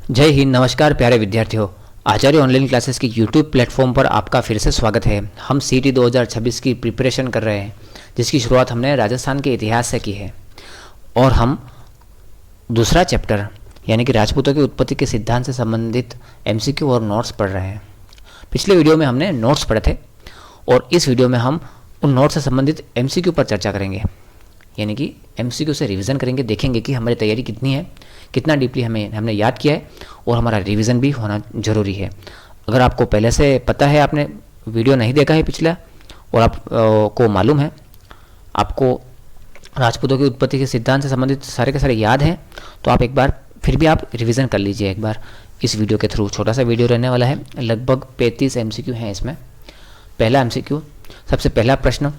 जय हिंद। नमस्कार प्यारे विद्यार्थियों, आचार्य ऑनलाइन क्लासेस की यूट्यूब प्लेटफॉर्म पर आपका फिर से स्वागत है। हम सीटी 2026 की प्रिपरेशन कर रहे हैं, जिसकी शुरुआत हमने राजस्थान के इतिहास से की है और हम दूसरा चैप्टर यानी कि राजपूतों की उत्पत्ति के सिद्धांत से संबंधित एमसीक्यू और नोट्स पढ़ रहे हैं। पिछले वीडियो में हमने नोट्स पढ़े थे और इस वीडियो में हम उन नोट्स से संबंधित एमसीक्यू पर चर्चा करेंगे, यानी कि एमसीक्यू से रिवीजन करेंगे, देखेंगे कि हमारी तैयारी कितनी है, कितना डीपली हमने याद किया है और हमारा रिवीजन भी होना ज़रूरी है। अगर आपको पहले से पता है, आपने वीडियो नहीं देखा है पिछला और आपको मालूम है, आपको राजपूतों की उत्पत्ति के सिद्धांत से संबंधित सारे के सारे याद हैं, तो आप एक बार फिर भी आप रिवीजन कर लीजिए एक बार इस वीडियो के थ्रू। छोटा सा वीडियो रहने वाला है, लगभग 35 एमसीक्यू हैं इसमें। पहला एमसीक्यू, सबसे पहला प्रश्न,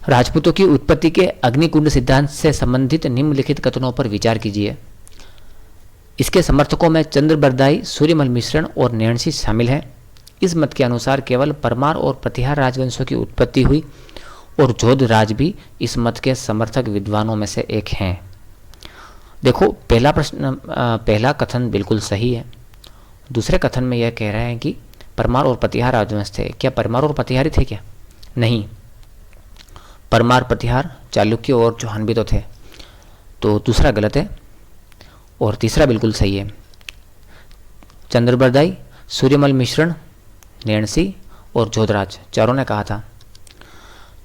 राजपूतों की उत्पत्ति के अग्निकुंड सिद्धांत से संबंधित निम्नलिखित कथनों पर विचार कीजिए। इसके समर्थकों में चंद्रबरदाई, सूर्यमल मिश्रण और नैणसी शामिल हैं। इस मत के अनुसार केवल परमार और प्रतिहार राजवंशों की उत्पत्ति हुई और जोधराज भी इस मत के समर्थक विद्वानों में से एक हैं। देखो, पहला कथन बिल्कुल सही है। दूसरे कथन में यह कह रहे हैं कि परमार और प्रतिहार राजवंश थे। क्या परमार और प्रतिहारी थे क्या? नहीं, परमार, प्रतिहार, चालुक्य और चौहान भी तो थे। तो दूसरा गलत है और तीसरा बिल्कुल सही है। चंद्रबरदाई, सूर्यमल मिश्रण, नैणसी और जोधराज, चारों ने कहा था।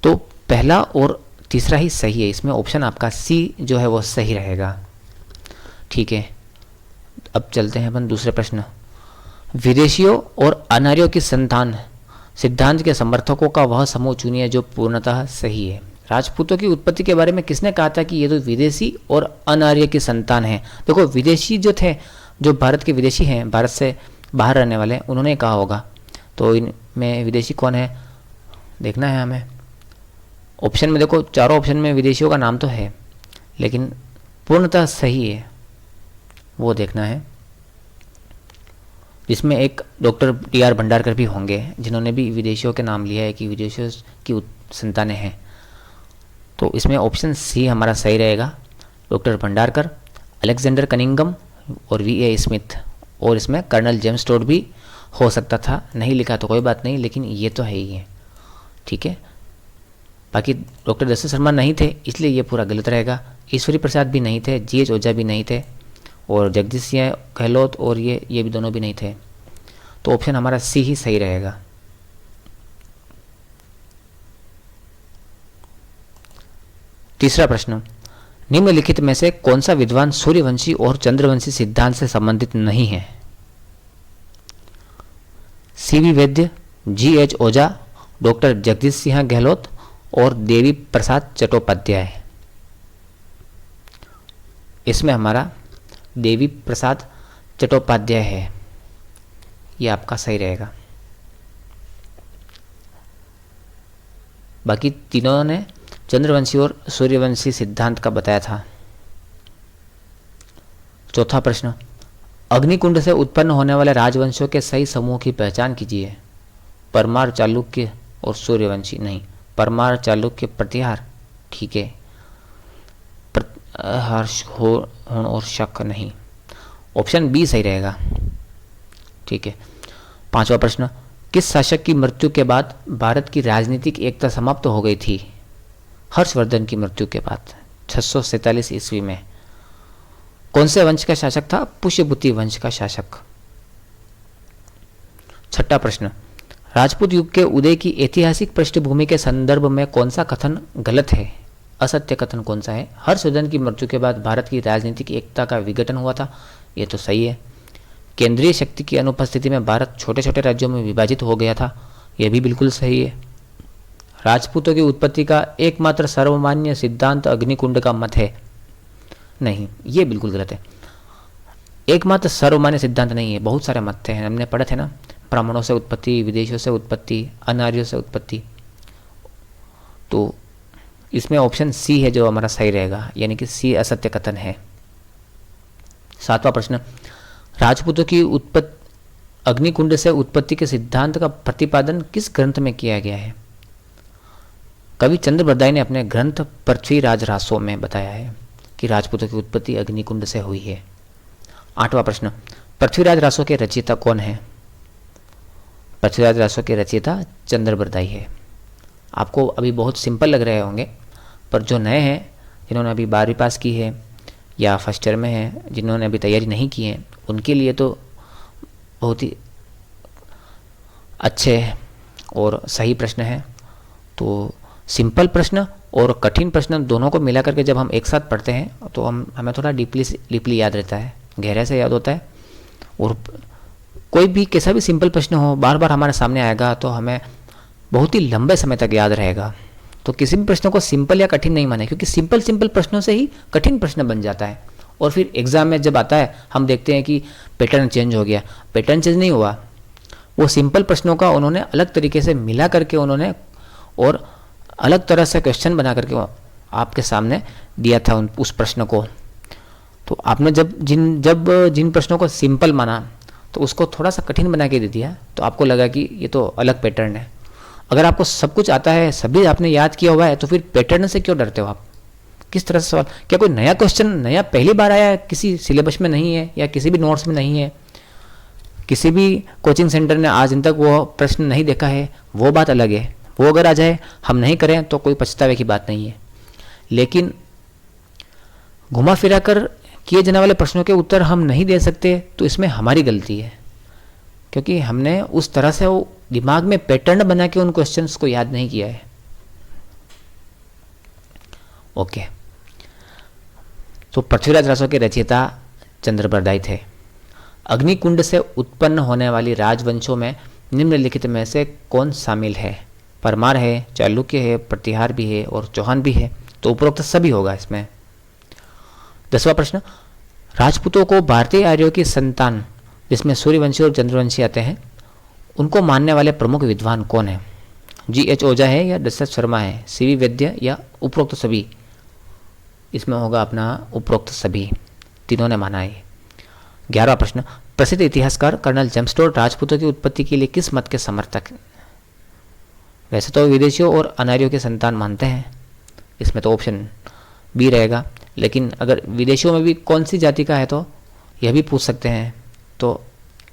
तो पहला और तीसरा ही सही है। इसमें ऑप्शन आपका सी जो है वो सही रहेगा। ठीक है, अब चलते हैं अपन दूसरे प्रश्न। विदेशियों और अनार्यों की संतान सिद्धांत के समर्थकों का वह समूह चुनिए जो पूर्णतः सही है। राजपूतों की उत्पत्ति के बारे में किसने कहा था कि ये तो विदेशी और अनार्य की संतान है? देखो, विदेशी जो थे, जो भारत के विदेशी हैं, भारत से बाहर रहने वाले, उन्होंने कहा होगा। तो इनमें विदेशी कौन है देखना है हमें। ऑप्शन में देखो, चारों ऑप्शन में विदेशियों का नाम तो है, लेकिन पूर्णतः सही है वो देखना है, जिसमें एक डॉक्टर टी.आर. भंडारकर भी होंगे, जिन्होंने भी विदेशियों के नाम लिया है कि विदेशियों की संतानें हैं। तो इसमें ऑप्शन सी हमारा सही रहेगा। डॉक्टर भंडारकर, अलेक्जेंडर कनिंगम और वी.ए. स्मिथ। और इसमें कर्नल जेम्स टोड भी हो सकता था, नहीं लिखा तो कोई बात नहीं, लेकिन ये तो है ही है। ठीक है, बाकी डॉक्टर दशरथ शर्मा नहीं थे, इसलिए ये पूरा गलत रहेगा। ईश्वरी प्रसाद भी नहीं थे, जी.एच. ओझा भी नहीं थे और जगदीश सिंह गहलोत और ये भी दोनों भी नहीं थे। तो ऑप्शन हमारा सी ही सही रहेगा। तीसरा प्रश्न, निम्नलिखित में से कौन सा विद्वान सूर्यवंशी और चंद्रवंशी सिद्धांत से संबंधित नहीं है? सी.वी. वैद्य, जी.एच. ओझा, डॉक्टर जगदीश सिंह गहलोत और देवी प्रसाद चट्टोपाध्याय। इसमें हमारा देवी प्रसाद चट्टोपाध्याय है, यह आपका सही रहेगा। बाकी तीनों ने चंद्रवंशी और सूर्यवंशी सिद्धांत का बताया था। चौथा प्रश्न, अग्निकुंड से उत्पन्न होने वाले राजवंशों के सही समूह की पहचान कीजिए। परमार, चालुक्य और सूर्यवंशी नहीं, परमार, चालुक्य, प्रतिहार। ठीक है, हर्ष, होण और शक नहीं, ऑप्शन बी सही रहेगा। ठीक है, पांचवा प्रश्न, किस शासक की मृत्यु के बाद भारत की राजनीतिक एकता समाप्त हो गई थी? हर्षवर्धन की मृत्यु के बाद 647 ईस्वी में। कौन से वंश का शासक था? पुष्यभूति वंश का शासक। छठा प्रश्न, राजपूत युग के उदय की ऐतिहासिक पृष्ठभूमि के संदर्भ में कौन सा कथन गलत है? असत्य कथन कौन सा है? हर्षवर्धन की मृत्यु के बाद भारत की राजनीतिक एकता का विघटन हुआ था, ये तो सही है। केंद्रीय शक्ति की अनुपस्थिति में भारत छोटे छोटे राज्यों में विभाजित हो गया था, यह भी बिल्कुल सही है। राजपूतों की उत्पत्ति का एकमात्र सर्वमान्य सिद्धांत अग्निकुंड का मत है, नहीं, ये बिल्कुल गलत है। एकमात्र सर्वमान्य सिद्धांत नहीं है, बहुत सारे मत थे, हमने पढ़े थे ना, ब्राह्मणों से उत्पत्ति, विदेशियों से उत्पत्ति, अनार्यों से उत्पत्ति। तो इसमें ऑप्शन सी है जो हमारा सही रहेगा, यानी कि सी असत्य कथन है। सातवां प्रश्न, राजपूतों की अग्निकुंड से उत्पत्ति के सिद्धांत का प्रतिपादन किस ग्रंथ में किया गया है? कवि चंद्रबरदाई ने अपने ग्रंथ पृथ्वीराज रासो में बताया है कि राजपूतों की उत्पत्ति अग्निकुंड से हुई है। आठवां प्रश्न, पृथ्वीराज रासो के रचयिता कौन है? पृथ्वीराज रासो के रचयिता चंद्रबरदाई है। आपको अभी बहुत सिंपल लग रहे होंगे, पर जो नए हैं, जिन्होंने अभी 12वीं पास की है या फर्स्ट ईयर में हैं, जिन्होंने अभी तैयारी नहीं की है, उनके लिए तो बहुत ही अच्छे और सही प्रश्न है। तो सिंपल प्रश्न और कठिन प्रश्न दोनों को मिला करके जब हम एक साथ पढ़ते हैं तो हमें थोड़ा डीपली याद रहता है, गहरे से याद होता है। और कोई भी कैसा भी सिंपल प्रश्न हो, बार बार हमारे सामने आएगा तो हमें बहुत ही लंबे समय तक याद रहेगा। तो किसी भी प्रश्न को सिंपल या कठिन नहीं माने, क्योंकि सिंपल प्रश्नों से ही कठिन प्रश्न बन जाता है। और फिर एग्जाम में जब आता है हम देखते हैं कि पैटर्न चेंज हो गया। पैटर्न चेंज नहीं हुआ, वो सिंपल प्रश्नों का उन्होंने अलग तरीके से मिला करके उन्होंने और अलग तरह से क्वेश्चन बना करके आपके सामने दिया था उस प्रश्न को। तो आपने जब जिन प्रश्नों को सिंपल माना तो उसको थोड़ा सा कठिन बना के दे दिया, तो आपको लगा कि ये तो अलग पैटर्न है। अगर आपको सब कुछ आता है, सभी आपने याद किया हुआ है, तो फिर पैटर्न से क्यों डरते हो आप? किस तरह से सवाल? क्या कोई नया क्वेश्चन नया पहली बार आया है, किसी सिलेबस में नहीं है या किसी भी नोट्स में नहीं है, किसी भी कोचिंग सेंटर ने आज दिन तक वो प्रश्न नहीं देखा है, वो बात अलग है। वो अगर आ जाए, हम नहीं करें तो कोई पछतावे की बात नहीं है। लेकिन घुमा फिरा कर किए जाने वाले प्रश्नों के उत्तर हम नहीं दे सकते, तो इसमें हमारी गलती है, क्योंकि हमने उस तरह से वो दिमाग में पैटर्न बना के उन क्वेश्चंस को याद नहीं किया है। ओके, तो पृथ्वीराज रासो के रचयिता चंद्रबरदाई थे। अग्निकुंड से उत्पन्न होने वाली राजवंशों में निम्नलिखित में से कौन शामिल है? परमार है, चालुक्य है, प्रतिहार भी है और चौहान भी है। तो उपरोक्त सभी होगा इसमें। 10वां प्रश्न, राजपूतों को भारतीय आर्यों की संतान, जिसमें सूर्यवंशी और चंद्रवंशी आते हैं, उनको मानने वाले प्रमुख विद्वान कौन है? GH ओझा है या दशरथ शर्मा है, CV वैद्य या उपरोक्त सभी? इसमें होगा अपना उपरोक्त सभी, तीनों ने माना है। 11वां प्रश्न, प्रसिद्ध इतिहासकार कर्नल जेम्स टोड राजपूतों की उत्पत्ति के लिए किस मत के समर्थक? वैसे तो विदेशियों और अनार्यों के संतान मानते हैं, इसमें तो ऑप्शन बी रहेगा। लेकिन अगर विदेशियों में भी कौन सी जाति का है तो यह भी पूछ सकते हैं। तो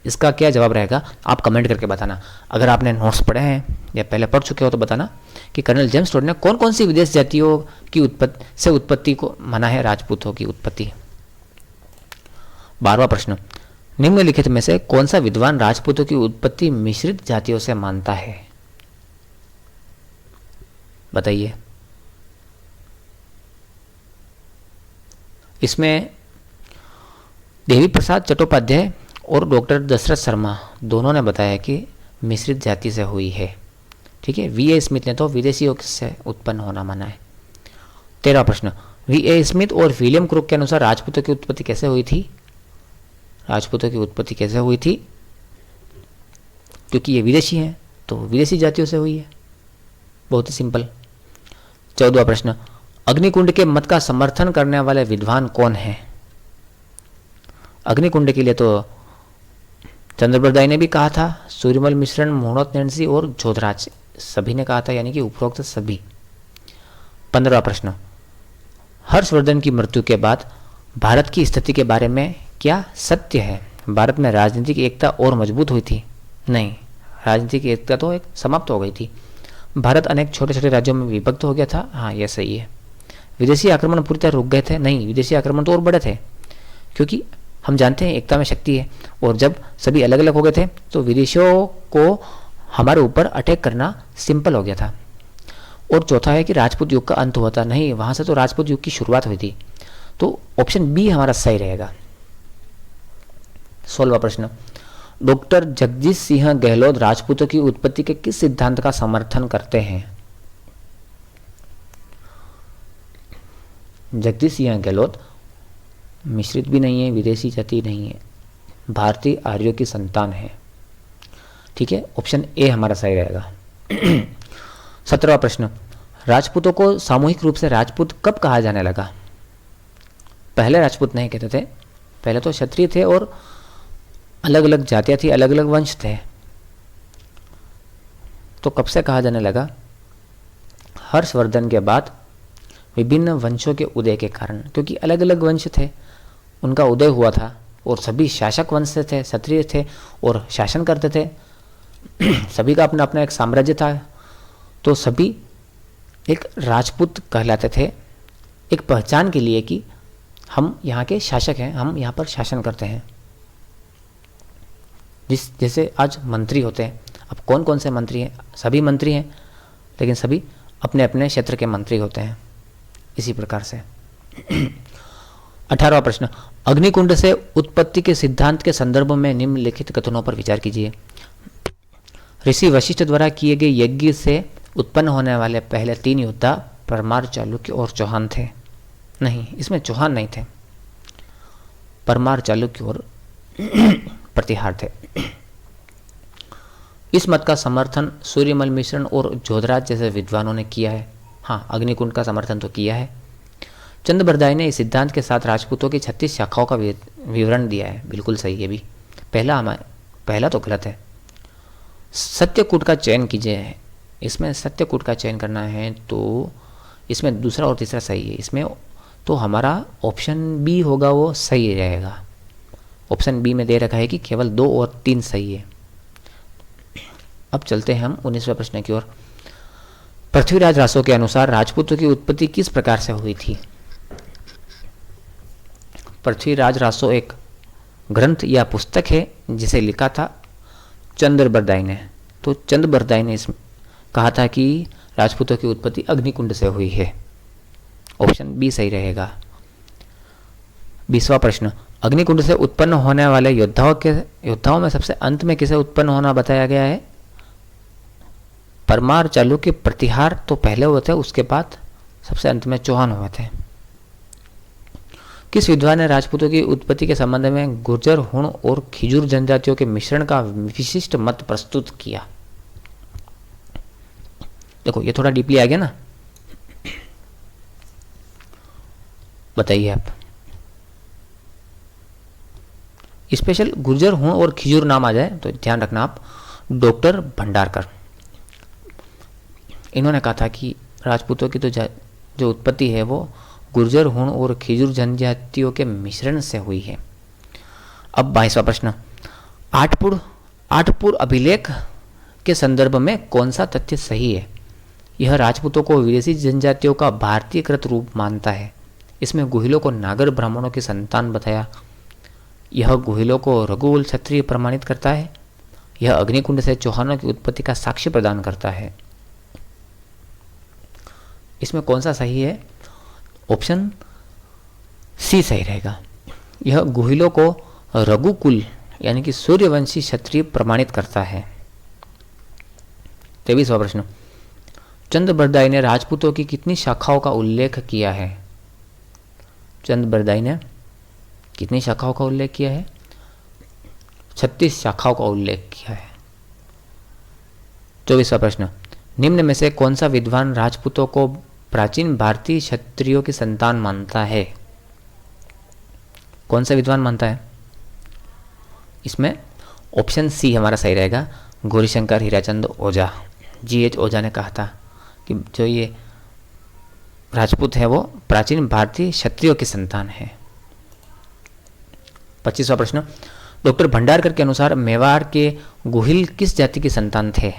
इसका क्या जवाब रहेगा आप कमेंट करके बताना। अगर आपने नोट्स पढ़े हैं या पहले पढ़ चुके हो तो बताना कि कर्नल जेम्स टोड ने कौन कौन सी विदेश जातियों की उत्पत्ति को माना है राजपूतों की उत्पत्ति। 12वां प्रश्न, निम्नलिखित में से कौन सा विद्वान राजपूतों की उत्पत्ति मिश्रित जातियों से मानता है? बताइए। इसमें देवी प्रसाद चट्टोपाध्याय और डॉक्टर दशरथ शर्मा दोनों ने बताया कि मिश्रित जाति से हुई है। ठीक है, VA स्मिथ ने तो विदेशियों से उत्पन्न होना माना है। 13वां प्रश्न, VA स्मिथ और विलियम क्रूक के अनुसार राजपूतों की उत्पत्ति कैसे हुई थी? राजपूतों की उत्पत्ति कैसे हुई थी? क्योंकि ये विदेशी हैं तो विदेशी जातियों से हुई है, बहुत ही सिंपल। 14वां प्रश्न, अग्निकुंड के मत का समर्थन करने वाले विद्वान कौन है? अग्निकुंड के लिए तो चंद्रबरदाई ने भी कहा था, सूर्यमल मिश्रण, मोहनोत नैन्सी और जोधराज सभी ने कहा था, यानी कि उपरोक्त सभी। 15वां प्रश्न, हर्षवर्धन की मृत्यु के बाद भारत की स्थिति के बारे में क्या सत्य है? भारत में राजनीतिक एकता और मजबूत हुई थी? नहीं, राजनीतिक एकता तो एक समाप्त हो गई थी। भारत अनेक छोटे छोटे राज्यों में विभक्त हो गया था। हाँ, यह सही है। विदेशी आक्रमण पूरी तरह रुक गए थे? नहीं, विदेशी आक्रमण तो और बड़े थे, क्योंकि हम जानते हैं एकता में शक्ति है। और जब सभी अलग अलग हो गए थे तो विदेशियों को हमारे ऊपर अटैक करना सिंपल हो गया था। और चौथा है कि राजपूत युग का अंत हुआ था? नहीं, वहां से तो राजपूत युग की शुरुआत हुई थी। तो ऑप्शन बी हमारा सही रहेगा। 16वां प्रश्न, डॉक्टर जगदीश सिंह गहलोत राजपूतों की उत्पत्ति के किस सिद्धांत का समर्थन करते हैं? जगदीश सिंह गहलोत मिश्रित भी नहीं है, विदेशी जाति नहीं है, भारतीय आर्यों की संतान है। ठीक है, ऑप्शन ए हमारा सही रहेगा। 17वां प्रश्न, राजपूतों को सामूहिक रूप से राजपूत कब कहा जाने लगा? पहले राजपूत नहीं कहते थे, पहले तो क्षत्रिय थे और अलग अलग जातियां थी, अलग अलग वंश थे। तो कब से कहा जाने लगा? हर्षवर्धन के बाद विभिन्न वंशों के उदय के कारण, क्योंकि अलग अलग वंश थे, उनका उदय हुआ था, और सभी शासक वंश से थे, क्षत्रिय थे और शासन करते थे। सभी का अपना अपना एक साम्राज्य था, तो सभी एक राजपूत कहलाते थे, एक पहचान के लिए कि हम यहाँ के शासक हैं, हम यहाँ पर शासन करते हैं। जैसे आज मंत्री होते हैं, अब कौन कौन से मंत्री हैं? सभी मंत्री हैं, लेकिन सभी अपने अपने क्षेत्र के मंत्री होते हैं। इसी प्रकार से 18वां प्रश्न, अग्निकुंड से उत्पत्ति के सिद्धांत के संदर्भ में निम्नलिखित कथनों पर विचार कीजिए। ऋषि वशिष्ठ द्वारा किए गए यज्ञ से उत्पन्न होने वाले पहले 3 योद्धा परमार, चालुक्य और चौहान थे। नहीं, इसमें चौहान नहीं थे, परमार, चालुक्य और प्रतिहार थे। इस मत का समर्थन सूर्यमल मिश्रण और जोधराज जैसे विद्वानों ने किया है। हाँ, अग्निकुंड का समर्थन तो किया है। चंद्रबरदाई ने इस सिद्धांत के साथ राजपूतों की 36 शाखाओं का विवरण दिया है। बिल्कुल सही है भी। पहला तो गलत है। सत्यकूट का चयन कीजिए। इसमें सत्यकूट का चयन करना है तो इसमें दूसरा और तीसरा सही है। इसमें तो हमारा ऑप्शन बी होगा, वो सही रहेगा। ऑप्शन बी में दे रखा है कि केवल 2 और 3 सही है। अब चलते हैं हम 19वें प्रश्न की ओर। पृथ्वीराज रासो के अनुसार राजपूतों की उत्पत्ति किस प्रकार से हुई थी? पृथ्वीराज रासो एक ग्रंथ या पुस्तक है जिसे लिखा था चंद्रबरदाई ने। तो चंद्रबरदाई ने इसमें कहा था कि राजपूतों की उत्पत्ति अग्निकुंड से हुई है। ऑप्शन बी सही रहेगा। 20वां प्रश्न, अग्निकुंड से उत्पन्न होने वाले योद्धाओं में सबसे अंत में किसे उत्पन्न होना बताया गया है? परमार, चालुक्य, प्रतिहार तो पहले हुए थे, उसके बाद सबसे अंत में चौहान हुए थे। किस विद्वान ने राजपूतों की उत्पत्ति के संबंध में गुर्जर, हुण और खिजूर जनजातियों के मिश्रण का विशिष्ट मत प्रस्तुत किया? देखो, ये थोड़ा डीपली आ गया ना, बताइए आप। स्पेशल गुर्जर, हुण और खिजूर नाम आ जाए तो ध्यान रखना आप। डॉक्टर भंडारकर, इन्होंने कहा था कि राजपूतों की तो जो उत्पत्ति है वो गुर्जर, हुण और खिजूर जनजातियों के मिश्रण से हुई है। अब 22वां प्रश्न, आठपुर अभिलेख के संदर्भ में कौन सा तथ्य सही है? यह राजपूतों को विदेशी जनजातियों का भारतीयकृत रूप मानता है। इसमें गुहिलों को नागर ब्राह्मणों की संतान बताया। यह गुहिलों को रघुकुल क्षत्रिय प्रमाणित करता है। यह अग्निकुंड से चौहानों की उत्पत्ति का साक्ष्य प्रदान करता है। इसमें कौन सा सही है? ऑप्शन सी सही रहेगा। यह गुहिलों को रघुकुल यानी कि सूर्यवंशी क्षत्रिय प्रमाणित करता है। 23वां प्रश्न, चंद्रबरदाई ने राजपूतों की कितनी शाखाओं का उल्लेख किया है? चंद्रबरदाई ने कितनी शाखाओं का उल्लेख किया है? 36 शाखाओं का उल्लेख किया है। 24वां प्रश्न, निम्न में से कौन सा विद्वान राजपूतों को प्राचीन भारतीय क्षत्रियों की संतान मानता है? कौन सा विद्वान मानता है? इसमें ऑप्शन सी हमारा सही रहेगा। गौरीशंकर हीराचंद ओझा, GH ओझा ने कहा था कि जो ये राजपूत है वो प्राचीन भारतीय क्षत्रियों की संतान है। 25वां प्रश्न, डॉक्टर भंडारकर के अनुसार मेवाड़ के गुहिल किस जाति की संतान थे?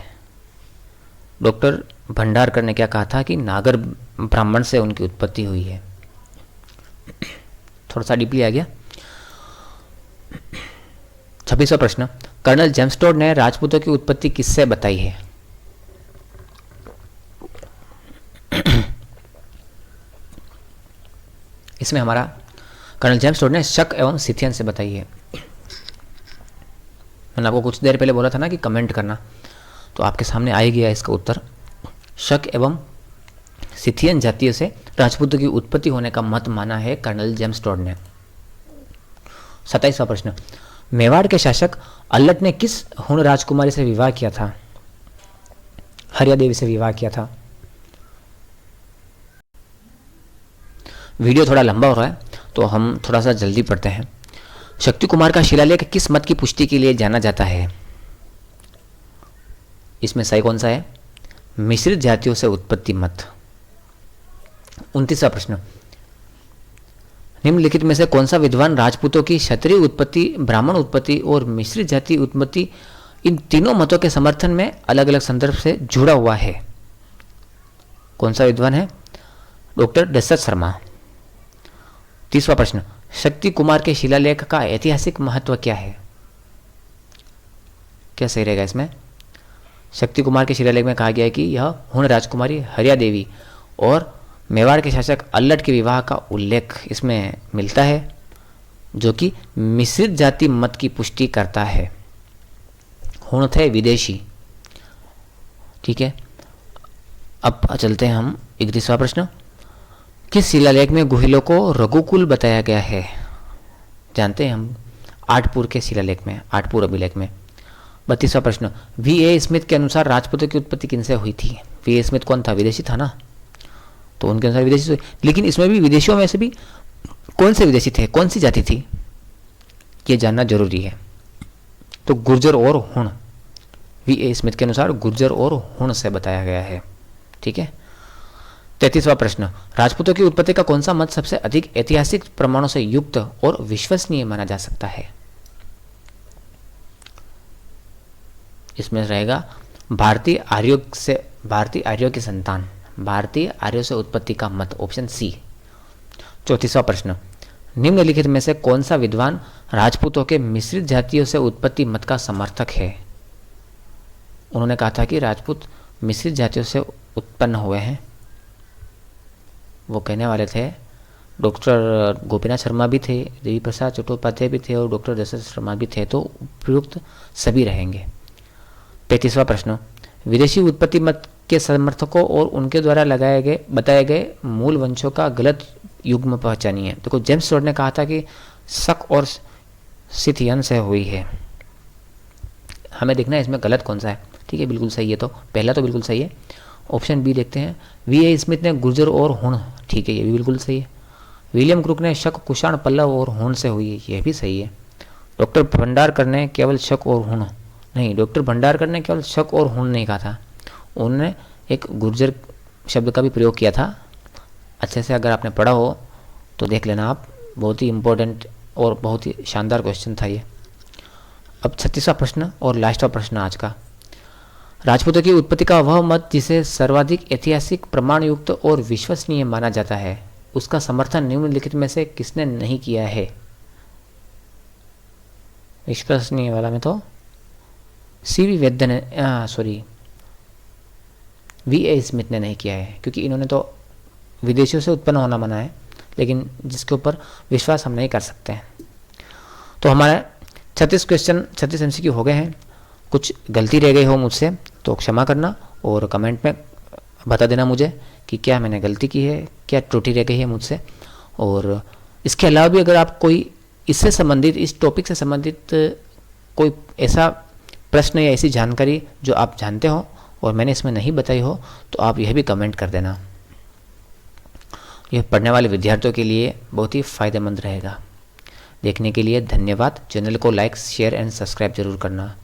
डॉक्टर भंडारकर ने क्या कहा था कि नागर ब्राह्मण से उनकी उत्पत्ति हुई है। थोड़ा सा डीपली आ गया। 26वां प्रश्न, कर्नल जेम्स टोड ने राजपूतों की उत्पत्ति किससे बताई है? इसमें हमारा कर्नल जेम्स टोड ने शक एवं सिथियन से बताई है। मैंने आपको कुछ देर पहले बोला था ना कि कमेंट करना, तो आपके सामने आ ही गया इसका उत्तर। शक एवं सिथियन जातियों से राजपूतों की उत्पत्ति होने का मत माना है कर्नल जेम्स टोड ने। 27वां प्रश्न, मेवाड़ के शासक अल्लट ने किस हुण राजकुमारी से विवाह किया था? हरिया देवी से विवाह किया था। वीडियो थोड़ा लंबा हो रहा है तो हम थोड़ा सा जल्दी पढ़ते हैं। शक्ति कुमार का शिलालेख किस मत की पुष्टि के लिए जाना जाता है? इसमें सही कौन सा है? मिश्रित जातियों से उत्पत्ति मत। 29वां प्रश्न, निम्नलिखित में से कौन सा विद्वान राजपूतों की क्षत्रिय उत्पत्ति, ब्राह्मण उत्पत्ति और मिश्रित जाति उत्पत्ति, इन तीनों मतों के समर्थन में अलग अलग संदर्भ से जुड़ा हुआ है? कौन सा विद्वान है? डॉक्टर दशरथ शर्मा। तीसरा प्रश्न, शक्ति कुमार के शिलालेख का ऐतिहासिक महत्व क्या है? क्या सही रहेगा इसमें? शक्ति कुमार के शिलालेख में कहा गया है कि यह हुण राजकुमारी हरिया देवी और मेवाड़ के शासक अल्लट के विवाह का उल्लेख इसमें मिलता है, जो कि मिश्रित जाति मत की पुष्टि करता है। हुण थे विदेशी। ठीक है, अब चलते हैं हम 31वां प्रश्न, किस शिलालेख में गुहिलों को रघुकुल बताया गया है? जानते हैं हम आठपुर के शिलालेख में, आठपुर अभिलेख में। 32वां प्रश्न, V.A. स्मिथ के अनुसार राजपूतों की उत्पत्ति किनसे हुई थी? V.A. स्मिथ कौन था? विदेशी था ना, तो उनके अनुसार विदेशी हुई। लेकिन इसमें भी विदेशियों में से भी कौन से विदेशी थे, कौन सी जाति थी, ये जानना जरूरी है। तो गुर्जर और हुण, V.A. स्मिथ के अनुसार गुर्जर और हुण से बताया गया है। ठीक है। 33वां प्रश्न, राजपूतों की उत्पत्ति का कौन सा मत सबसे अधिक ऐतिहासिक प्रमाणों से युक्त और विश्वसनीय माना जा सकता है? इसमें रहेगा भारतीय आर्यों की संतान, भारतीय आर्यों से उत्पत्ति का मत, ऑप्शन सी। 34वां प्रश्न, निम्नलिखित में से कौन सा विद्वान राजपूतों के मिश्रित जातियों से उत्पत्ति मत का समर्थक है? उन्होंने कहा था कि राजपूत मिश्रित जातियों से उत्पन्न हुए हैं। वो कहने वाले थे डॉक्टर गोपीनाथ शर्मा भी थे, देवी प्रसाद चट्टोपाध्याय भी थे और डॉक्टर दशरथ शर्मा भी थे, तो उपयुक्त सभी रहेंगे। 35वां प्रश्न, विदेशी उत्पत्ति मत के समर्थकों और उनके द्वारा बताए गए मूल वंशों का गलत युग्म पहचानिए। देखो, जेम्स टोड ने कहा था कि शक और सिथियन से हुई है। हमें देखना है इसमें गलत कौन सा है। ठीक है, बिल्कुल सही है, तो पहला तो बिल्कुल सही है, ऑप्शन बी देखते हैं। V.A. स्मिथ ने गुर्जर और हुण, ठीक है, ये भी बिल्कुल सही है। विलियम क्रूक ने शक, कुषाण, पल्लव और हुण से हुई है, यह भी सही है। डॉक्टर भंडारकर ने केवल शक और हुण नहीं, डॉक्टर भंडारकर ने केवल शक और हुण नहीं कहा था, उन्होंने एक गुर्जर शब्द का भी प्रयोग किया था। अच्छे से अगर आपने पढ़ा हो तो देख लेना आप, बहुत ही इम्पोर्टेंट और बहुत ही शानदार क्वेश्चन था ये। अब 36वां प्रश्न और लास्टवा प्रश्न आज का, राजपूतों की उत्पत्ति का वह मत जिसे सर्वाधिक ऐतिहासिक, प्रमाणयुक्त और विश्वसनीय माना जाता है, उसका समर्थन निम्नलिखित में से किसने नहीं किया है? विश्वसनीय वाला में तो C.V. वैद्य ने, V.A. स्मिथ ने नहीं किया है, क्योंकि इन्होंने तो विदेशियों से उत्पन्न होना मना है, लेकिन जिसके ऊपर विश्वास हम नहीं कर सकते हैं। तो हमारे 36 क्वेश्चन, 36 MCQ हो गए हैं। कुछ गलती रह गई हो मुझसे तो क्षमा करना और कमेंट में बता देना मुझे कि क्या मैंने गलती की है, क्या त्रुटि रह गई है मुझसे। और इसके अलावा भी अगर आप कोई इससे संबंधित, इस टॉपिक से संबंधित कोई ऐसा प्रश्न या ऐसी जानकारी जो आप जानते हो और मैंने इसमें नहीं बताई हो, तो आप यह भी कमेंट कर देना। यह पढ़ने वाले विद्यार्थियों के लिए बहुत ही फायदेमंद रहेगा। देखने के लिए धन्यवाद। चैनल को लाइक, शेयर एंड सब्सक्राइब जरूर करना।